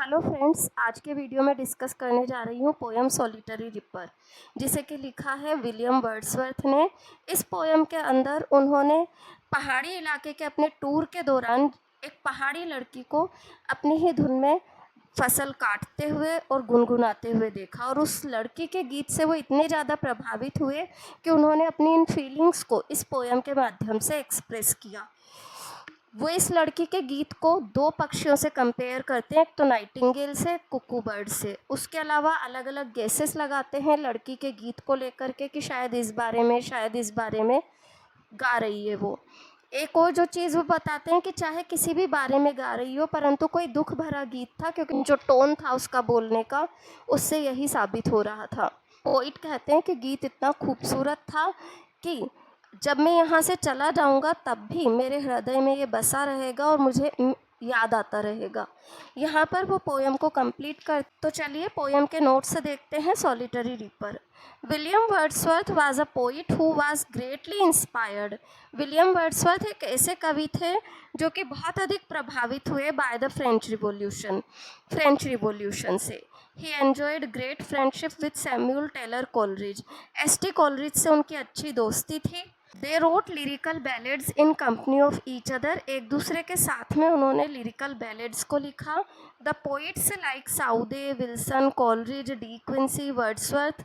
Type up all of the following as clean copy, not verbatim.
Hello friends, आज के video में डिस्कस करने जा रही हूँ पोयम सॉलिटरी रिपर, जिसे कि लिखा है विलियम वर्ड्सवर्थ ने। इस पोयम के अंदर उन्होंने पहाड़ी इलाके के अपने टूर के दौरान एक पहाड़ी लड़की को अपनी ही धुन में फसल काटते हुए और गुनगुनाते हुए देखा, और उस लड़की के गीत से वो इतने ज़्यादा प्रभावित हुए कि उन्होंने अपनी इन फीलिंग्स को इस पोयम के माध्यम से एक्सप्रेस किया। वो इस लड़की के गीत को दो पक्षियों से कंपेयर करते हैं, एक तो नाइटिंगेल से, कुकू बर्ड से। उसके अलावा अलग अलग गेसेस लगाते हैं लड़की के गीत को लेकर के कि शायद इस बारे में गा रही है वो। एक और जो चीज़ वो बताते हैं कि चाहे किसी भी बारे में गा रही हो, परंतु कोई दुख भरा गीत था, क्योंकि जो टोन था उसका बोलने का, उससे यही साबित हो रहा था। पोइट कहते हैं कि गीत इतना खूबसूरत था कि जब मैं यहाँ से चला जाऊँगा तब भी मेरे हृदय में ये बसा रहेगा और मुझे याद आता रहेगा। यहाँ पर वो पोयम को कंप्लीट कर, तो चलिए पोयम के नोट से देखते हैं solitary ripper. William Wordsworth was a poet who was greatly inspired. William Wordsworth एक ऐसे कवि थे जो कि बहुत अधिक प्रभावित हुए बाय द फ्रेंच रिवॉल्यूशन से। He enjoyed great friendship with Samuel Taylor Coleridge. S T. Coleridge से उनकी अच्छी दोस्ती थी। They wrote lyrical ballads in company of each other. एक दूसरे के साथ में उन्होंने लिरिकल बैलेड्स को लिखा। The poets like Southey, Wilson, Coleridge, De Quincey, Wordsworth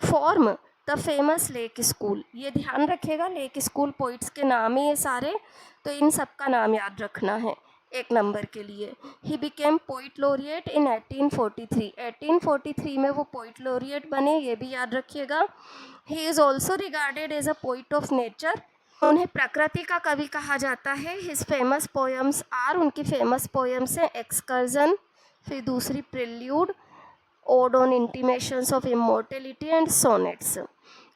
form the famous lake school. ये ध्यान रखिएगा, लेक स्कूल पोइट्स के नाम ही ये सारे, तो इन सब का नाम याद रखना है एक नंबर के लिए। ही बिकेम पोइट लोरिएट इन 1843। 1843 में वो पोइट लोरिएट बने, ये भी याद रखिएगा। He is also regarded as a poet of nature. उन्हें प्रकृति का कवि कहा जाता है। हिज फेमस पोएम्स आर, उनकी फेमस पोएम्स हैं एक्सकर्जन, फिर दूसरी Prelude, Ode on Intimations of Immortality and sonnets.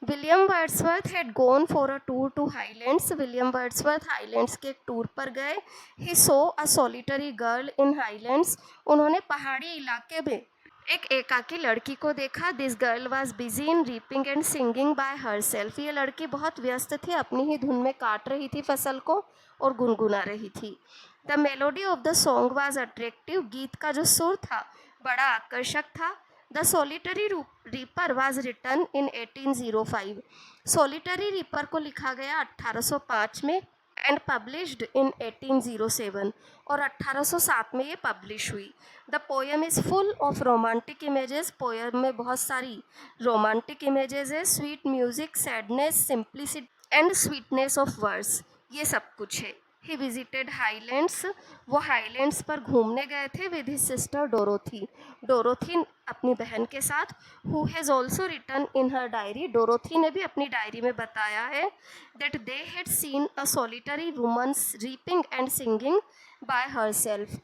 William Wordsworth had gone for a tour to Highlands. William Wordsworth Highlands के एक टूर पर गए। He saw a solitary girl in Highlands. उन्होंने पहाड़ी इलाके में एक एकाकी लड़की को देखा। This girl was busy in reaping and singing by her self. ये लड़की बहुत व्यस्त थी, अपनी ही धुन में काट रही थी फसल को और गुनगुना रही थी। The melody of the song was attractive. गीत का जो सुर था बड़ा आकर्षक था। The solitary reaper was written in 1805। Solitary reaper को लिखा गया 1805 में एंड पब्लिश्ड इन 1807, और 1807 में ये पब्लिश हुई। The poem is full of romantic images. Poem में बहुत सारी रोमांटिक इमेजेस है। Sweet music, sadness, simplicity and sweetness of words, ये सब कुछ है। He visited Highlands. वो हाईलैंड्स पर घूमने गए थे with his sister Dorothy. Dorothy अपनी बहन के साथ। Who has also written in her diary. Dorothy ने भी अपनी डायरी में बताया है that they had seen a solitary women's reaping and singing by her self,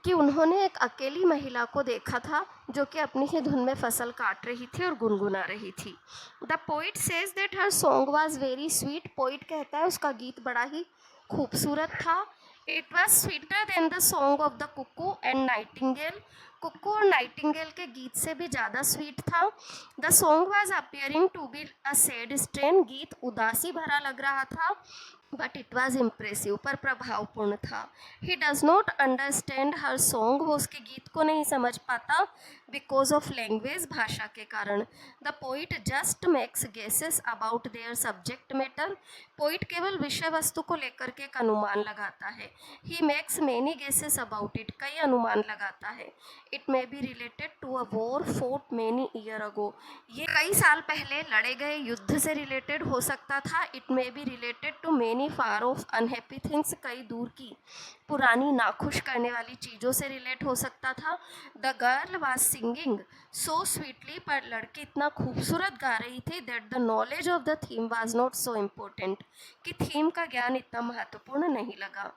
कि उन्होंने एक अकेली महिला को देखा था जो कि अपनी ही धुन में फसल काट रही थी और गुनगुना रही थी। The poet says that her song was very sweet. Poet कहता है उसका गीत बड़ा ही खूबसूरत था। It was sweeter than the song of the cuckoo and nightingale. Cuckoo और नाइटिंगेल के गीत से भी ज़्यादा स्वीट था। The song was appearing to be a sad strain. गीत उदासी भरा लग रहा था, बट इट वॉज इम्प्रेसिव, पर प्रभावपूर्ण था। He does not understand her song. वो उसके गीत को नहीं समझ पाता बिकॉज ऑफ लैंग्वेज, भाषा के कारण। The poet just makes guesses about their subject matter. Poet केवल विषय वस्तु को लेकर के एक अनुमान लगाता है। He makes many guesses about it, कई अनुमान लगाता है। It may be related to a war fought many year ago. ये कई साल पहले लड़े गए युद्ध से रिलेटेड हो सकता था। It may be related to many far off unhappy things, कई दूर की पुरानी नाखुश करने वाली चीज़ों से रिलेट हो सकता था। The girl was singing so sweetly, पर लड़की इतना खूबसूरत गा रही थी that the knowledge of the theme was not so important, कि थीम का ज्ञान इतना महत्वपूर्ण नहीं लगा।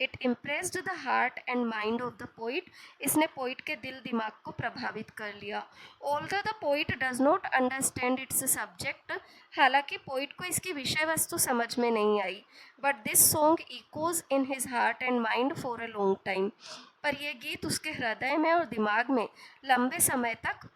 It impressed the heart and mind of the poet. इसने पोइट के दिल दिमाग को प्रभावित कर लिया। Although the poet does not understand it's subject. हालांकि पोइट को इसकी विषय वस्तु समझ में नहीं आई, but this song echoes in his heart and mind for a long time. पर यह गीत उसके हृदय में और दिमाग में लंबे समय तक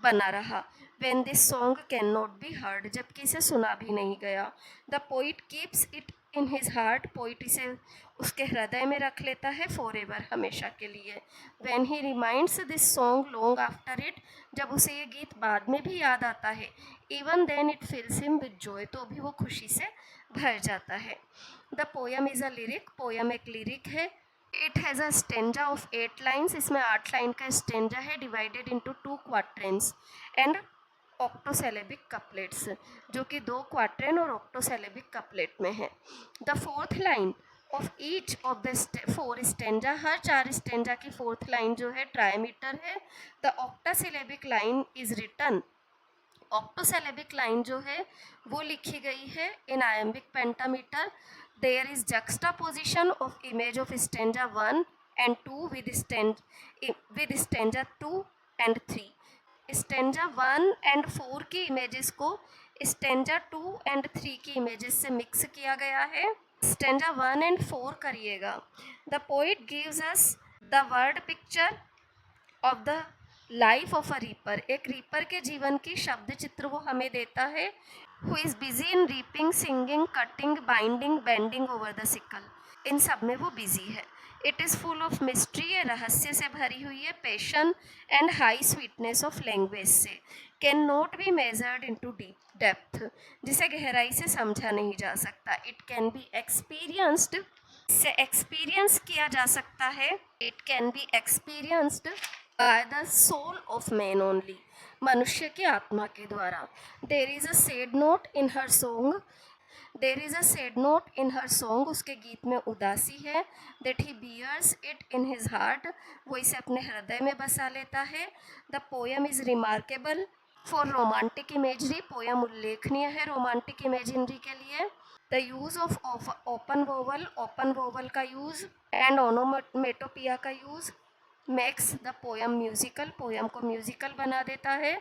बना रहा। When this song can not be heard, जबकि इसे सुना भी नहीं गया। The poet keeps it in his heart, poet इसे उसके हृदय में रख लेता है फॉर एवर, हमेशा के लिए। When he reminds this song long after it, जब उसे ये गीत बाद में भी याद आता है, even then it fills him with joy, तो भी वो खुशी से भर जाता है। The poem is a lyric, poem एक लिरिक है। It has a stanza of 8 lines, इसमें 8 लाइन का स्टेंजा है, divided into 2 quatrains and octosyllabic couplets, जो कि 2 क्वाट्रेन और ऑक्टोसेलेबिक कपलेट में है। The fourth line of each of the 4 stanza, हर 4 स्टेंजा की 4th लाइन जो है ट्रायमीटर है। The octosyllabic line is written, octosyllabic line जो है वो लिखी गई है in iambic pentameter. There is juxtaposition of image of stanza 1 and 2 with stanza 2 and 3। Stanza 1 and 4 की इमेजेस को स्टेंजा 2 and 3 की इमेजेस से मिक्स किया गया है। स्टेंजा 1 and 4 करिएगा। The poet gives us the word picture of the life of a reaper, एक reaper के जीवन की शब्द चित्र वो हमें देता है। Who is busy in reaping, singing, cutting, binding, bending over the sickle, इन सब में वो बिजी है। It is full of mystery, ये रहस्य से भरी हुई है। Passion and high sweetness of language से, can not be measured into deep depth, जिसे गहराई से समझा नहीं जा सकता। इट कैन बी एक्सपीरियंस्ड, से एक्सपीरियंस किया जा सकता है। It can be experienced by the soul of man only, मनुष्य की आत्मा के द्वारा। There is a sad note in her song, there is a sad note in her song, उसके गीत में उदासी है। That he bears it in his heart, वो इसे अपने हृदय में बसा लेता है। The poem is remarkable for romantic imagery, poem उल्लेखनीय है रोमांटिक इमेजिनरी के लिए। The use of open vowel का यूज़ एंड ओनोमेटोपिया का use makes the poem musical, poem को म्यूजिकल बना देता है।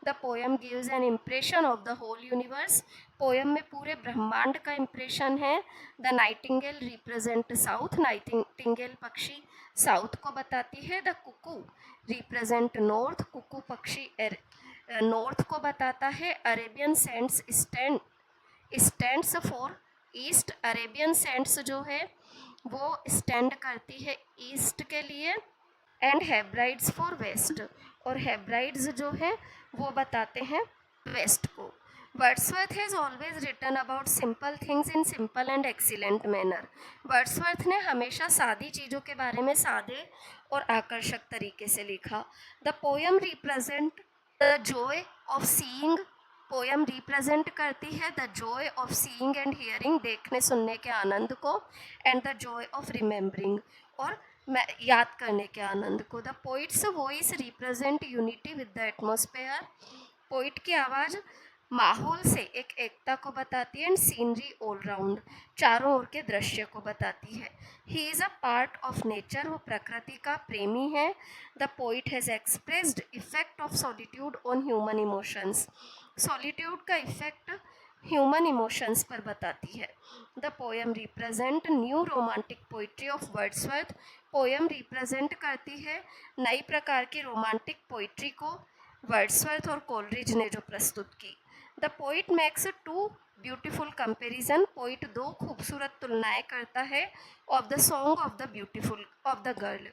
The poem gives an impression of the whole universe, poem में पूरे ब्रह्मांड का इम्प्रेशन है। The nightingale represent south, nightingale पक्षी साउथ को बताती है। The cuckoo represent north, cuckoo पक्षी नॉर्थ को बताता है। Arabian scents stands for east, Arabian scents जो है वो स्टैंड करती है ईस्ट के लिए। एंड हेब्राइड्स फॉर वेस्ट, और हेब्राइड्स जो है वो बताते हैं वेस्ट को। Wordsworth has always written about simple things in simple and excellent manner, Wordsworth ने हमेशा सादी चीज़ों के बारे में सादे और आकर्षक तरीके से लिखा। The poem represent the Joy of seeing, poem represent करती है the Joy of seeing and hearing, देखने सुनने के आनंद को। And the Joy of remembering, और याद करने के आनंद को। The poets voice represent unity with the atmosphere, poet की आवाज़ माहौल से एक एकता को बताती है। एंड सीनरी ऑल राउंड, चारों ओर के दृश्य को बताती है। He is a part of nature, वो प्रकृति का प्रेमी है। The poet has expressed effect of solitude on human emotions, solitude का इफेक्ट ह्यूमन इमोशंस पर बताती है। The poem represent new romantic poetry of Wordsworth, poem represent करती है नई प्रकार की रोमांटिक पोइट्री को वर्ड्सवर्थ और कोलरिज ने जो प्रस्तुत की। The poet makes 2 beautiful comparison, poet 2 खूबसूरत तुलनाएं करता है of the song of the beautiful of the girl,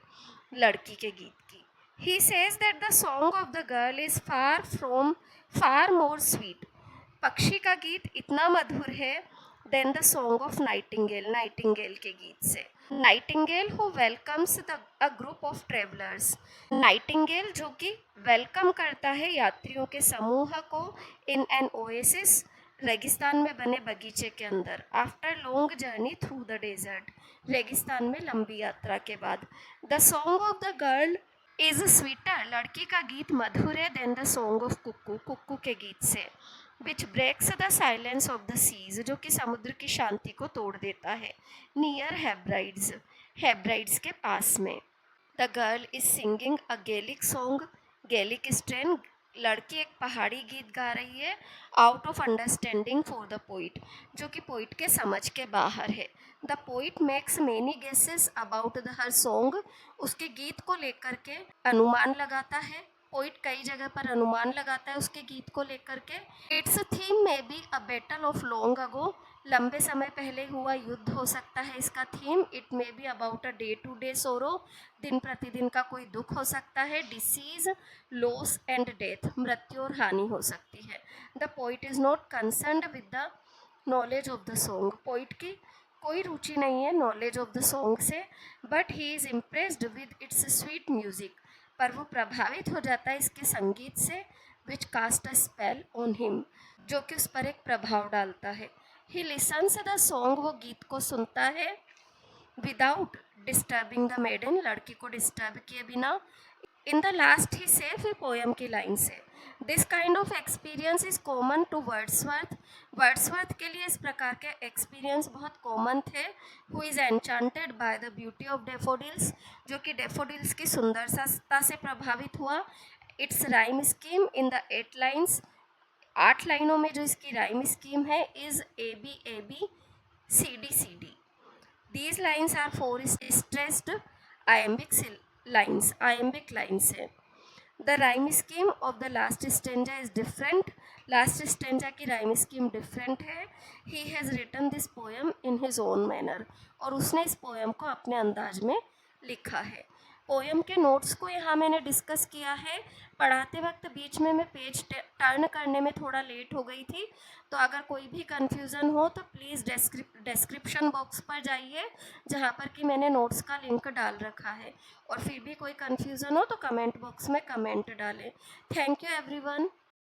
लड़की के गीत की। He says that the song of the girl is far more sweet, पक्षी का गीत इतना मधुर है then the song of nightingale, nightingale के गीत से। Nightingale who welcomes a group of travellers, nightingale जो कि वेलकम करता है यात्रियों के समूह को इन एन ओएसिस, रेगिस्तान में बने बगीचे के अंदर। After long journey through the desert, रेगिस्तान में लंबी यात्रा के बाद। The song of the girl is sweeter, लड़की का गीत मधुर है then the song of cuckoo, cuckoo के गीत से। Which breaks the silence of the seas, जो कि समुद्र की शांति को तोड़ देता है। नियर हेब्राइड्स, हेब्राइड्स के पास में। The girl is singing a Gaelic song, Gaelic strain, लड़की एक पहाड़ी गीत गा रही है। Out of understanding for the poet, जो कि पोइट के समझ के बाहर है। The poet makes many guesses about the her song, उसके गीत को लेकर के अनुमान लगाता है। पोइट कई जगह पर अनुमान लगाता है उसके गीत को लेकर के। Its theme may be a battle of long ago, लंबे समय पहले हुआ युद्ध हो सकता है इसका theme. It may be about a day to day sorrow, दिन प्रतिदिन का कोई दुख हो सकता है। डिसीज, लॉस एंड डेथ, मृत्यु और हानि हो सकती है। The poet is not concerned with the knowledge of the song, poet की कोई रुचि नहीं है नॉलेज ऑफ द सॉन्ग से, but he is impressed with its sweet music, पर वो प्रभावित हो जाता है इसके संगीत से, which cast a spell on him, जो कि उस पर एक प्रभाव डालता है। ही लिसन्स द सॉन्ग, वो गीत को सुनता है, विदाउट डिस्टर्बिंग द मेडन, लड़की को डिस्टर्ब किए बिना। इन द लास्ट ही से, फिर पोएम की लाइन से, this kind of experience is common to Wordsworth, Wordsworth के लिए इस प्रकार के एक्सपीरियंस बहुत कॉमन थे। Who is enchanted by the beauty of daffodils, जो कि डेफोडिल्स की सुंदरता से प्रभावित हुआ। Its rhyme scheme in the 8 lines, 8 लाइनों में जो इसकी राइम स्कीम है, is A B C D. These lines are four stressed iambic lines है। The rhyme scheme of the last stanza is different, last stanza की rhyme scheme different है। He has written this poem in his own manner, और उसने इस poem को अपने अंदाज में लिखा है। पोएम के नोट्स को यहाँ मैंने डिस्कस किया है। पढ़ाते वक्त बीच में मैं पेज टर्न करने में थोड़ा लेट हो गई थी, तो अगर कोई भी कन्फ्यूज़न हो तो प्लीज़ डिस्क्रिप्शन बॉक्स पर जाइए, जहाँ पर कि मैंने नोट्स का लिंक डाल रखा है। और फिर भी कोई कन्फ्यूज़न हो तो कमेंट बॉक्स में कमेंट डालें। Thank you everyone.